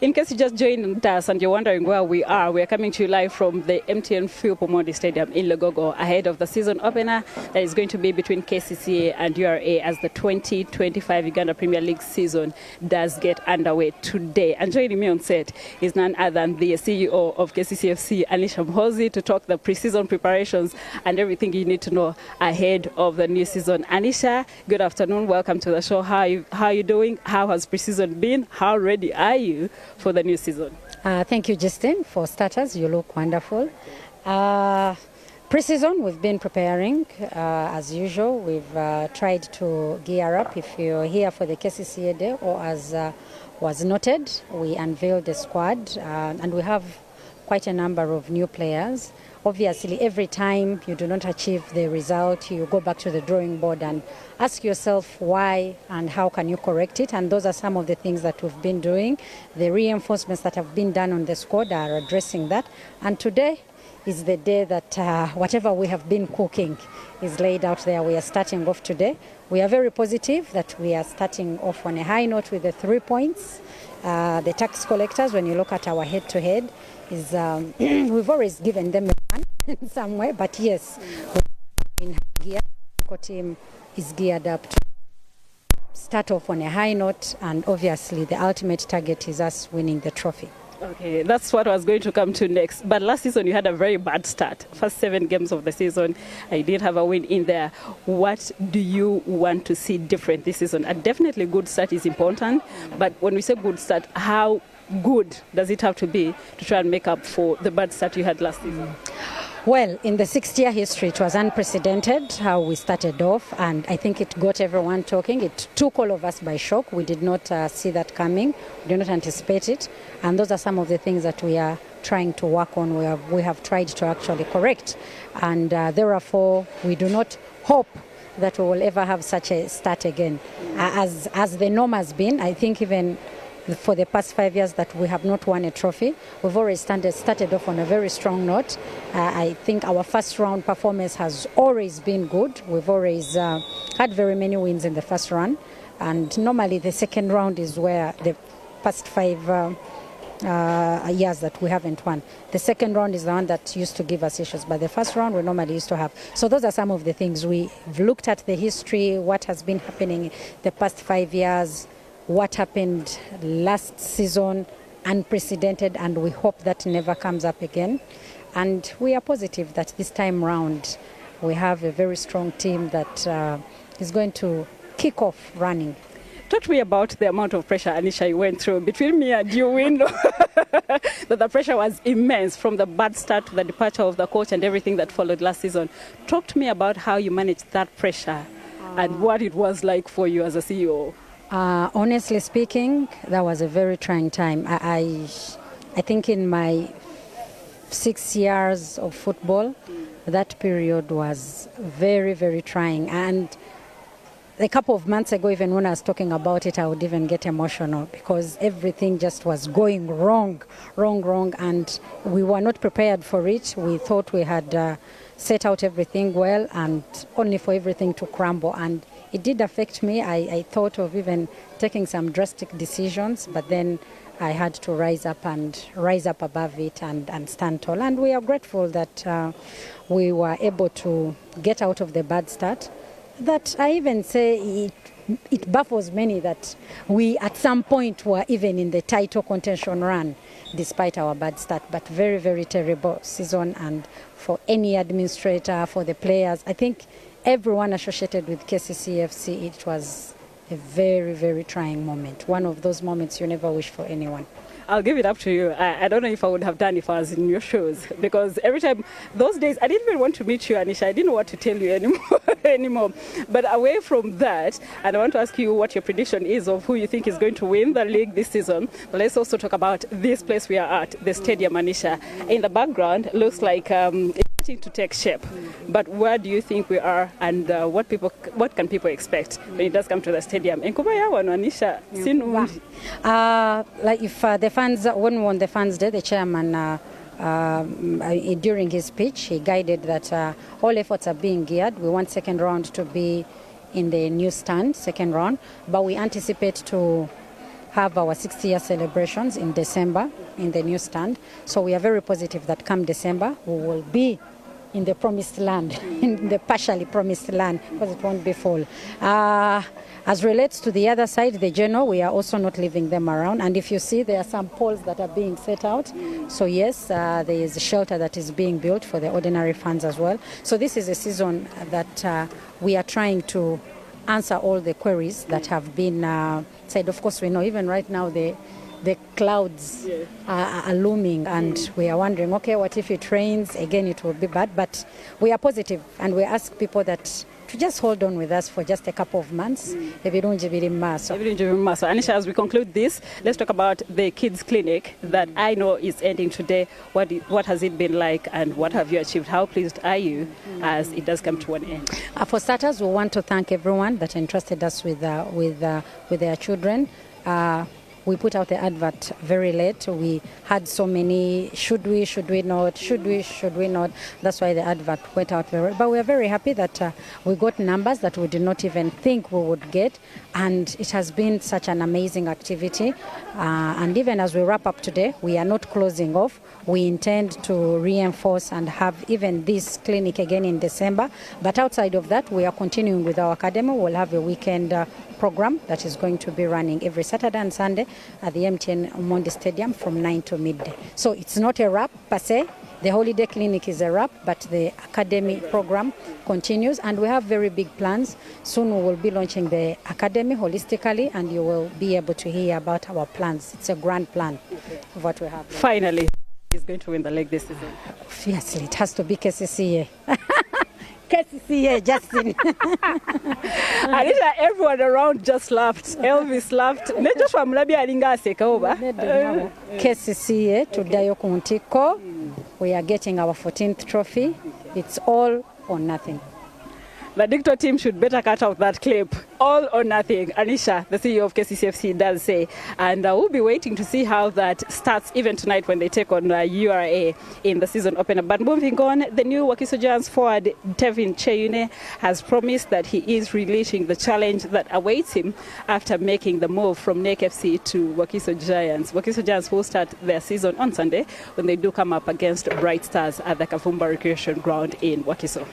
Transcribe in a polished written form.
In case you just joined us and you're wondering where we are coming to you live from the MTN Phil Stadium in Legogo ahead of the season opener that is going to be between KCCA and URA as the 2025 Uganda Premier League season does get underway today. And joining me on set is none other than the CEO of KCCFC, Anisha Muhoozi, to talk the pre-season preparations and everything you need to know ahead of the new season. Anisha, good afternoon. Welcome to the show. How are you doing? How has pre-season been? How ready are you for the new season? Thank you, Justin. For starters, you look wonderful. Pre-season, we've been preparing as usual. We've tried to gear up. If you're here for the KCCA day, or as was noted, we unveiled the squad and we have quite a number of new players. Obviously, every time you do not achieve the result, you go back to the drawing board and ask yourself why and how can you correct it. And those are some of the things that we've been doing. The reinforcements that have been done on the squad are addressing that. And today is the day that whatever we have been cooking is laid out there. We are starting off today. We are very positive that we are starting off on a high note with the 3 points. The tax collectors, when you look at our head-to-head, is we've always given them a run in some way, but yes, in gear, the team is geared up to start off on a high note, and obviously the ultimate target is us winning the trophy. Okay, that's what I was going to come to next. But last season you had a very bad start. First 7 games of the season, I did have a win in there. What do you want to see different this season? A definitely good start is important, but when we say good start, how good does it have to be to try and make up for the bad start you had last season? Well, in the 6-year history, it was unprecedented how we started off, and I think it got everyone talking. It took all of us by shock. We did not see that coming. We did not anticipate it, and those are some of the things that we are trying to work on. We have tried to actually correct, and therefore we do not hope that we will ever have such a start again. As the norm has been, I think even for the past 5 years that we have not won a trophy, we've already started off on a very strong note. I think our first round performance has always been good. We've always had very many wins in the first round, and normally the second round is where the past 5 years that we haven't won. The second round is the one that used to give us issues, but the first round we normally used to have. So those are some of the things. We've looked at the history, what has been happening the past 5 years, what happened last season, unprecedented, and we hope that never comes up again. And we are positive that this time round we have a very strong team that is going to kick off running. Talk to me about the amount of pressure, Anisha, you went through. Between me and you, we know that the pressure was immense from the bad start to the departure of the coach and everything that followed last season. Talk to me about how you managed that pressure and what it was like for you as a CEO. Honestly speaking, that was a very trying time. I think in my 6 years of football, that period was very, very trying. And a couple of months ago, even when I was talking about it, I would even get emotional because everything just was going wrong, and we were not prepared for it. We thought we had set out everything well, and only for everything to crumble. And it did affect me. I thought of even taking some drastic decisions, but then I had to rise up above it and stand tall. And we are grateful that we were able to get out of the bad start. That I even say it baffles many that we at some point were even in the title contention run despite our bad start. But very, very terrible season, and for any administrator, for the players, I think everyone associated with KCCFC, it was a very, very trying moment. One of those moments you never wish for anyone. I'll give it up to you. I don't know if I would have done if I was in your shoes, because every time, those days, I didn't even want to meet you, Anisha. I didn't know what to tell you anymore. But away from that, and I want to ask you what your prediction is of who you think is going to win the league this season. But let's also talk about this place we are at, the stadium, Anisha. In the background, looks like it's starting to take shape. But where do you think we are, and what can people expect when it does come to the stadium? Like if the fans, when we won the fans day, the chairman during his speech, he guided that all efforts are being geared. We want second round to be in the new stand, second round, but we anticipate to have our 60-year celebrations in December in the new stand. So we are very positive that come December, we will be in the promised land, in the partially promised land, because it won't be full. As relates to the other side, the general, we are also not leaving them around. And if you see, there are some poles that are being set out. So yes, there is a shelter that is being built for the ordinary funds as well. So this is a season that we are trying to answer all the queries that have been said. Of course, we know even right now the clouds are looming, and we are wondering, okay, what if it rains? Again, it will be bad. But we are positive, and we ask people that to just hold on with us for just a couple of months. Anisha, as we conclude this, let's talk about the kids' clinic that I know is ending today. What has it been like, and what have you achieved? How pleased are you as it does come to an end? For starters, we want to thank everyone that entrusted us with their children. We put out the advert very late. We had so many, should we not, should we not. That's why the advert went out very late. But we are very happy that we got numbers that we did not even think we would get. And it has been such an amazing activity. And even as we wrap up today, we are not closing off. We intend to reinforce and have even this clinic again in December. But outside of that, we are continuing with our academy. We'll have a weekend program that is going to be running every Saturday and Sunday at the MTN Muhoozi Stadium from 9 to midday. So it's not a wrap per se. The holiday clinic is a wrap, but the academy program continues, and we have very big plans. Soon we will be launching the academy holistically, and you will be able to hear about our plans. It's a grand plan of what we have. Finally, who's going to win the league this season? Obviously, it has to be KCCA. KCCA, Justin. Anisha, everyone around just laughed. Elvis laughed. KCCA tuddayo ku ntiko. We are getting our 14th trophy. It's all or nothing. The Dictor team should better cut out that clip. All or nothing. Anisha, the CEO of KCCFC, does say. And we'll be waiting to see how that starts even tonight when they take on URA in the season opener. But moving on, the new Wakiso Giants forward, Tevin Cheyune, has promised that he is releasing the challenge that awaits him after making the move from NEC FC to Wakiso Giants. Wakiso Giants will start their season on Sunday when they do come up against Bright Stars at the Kavumba Recreation Ground in Wakiso.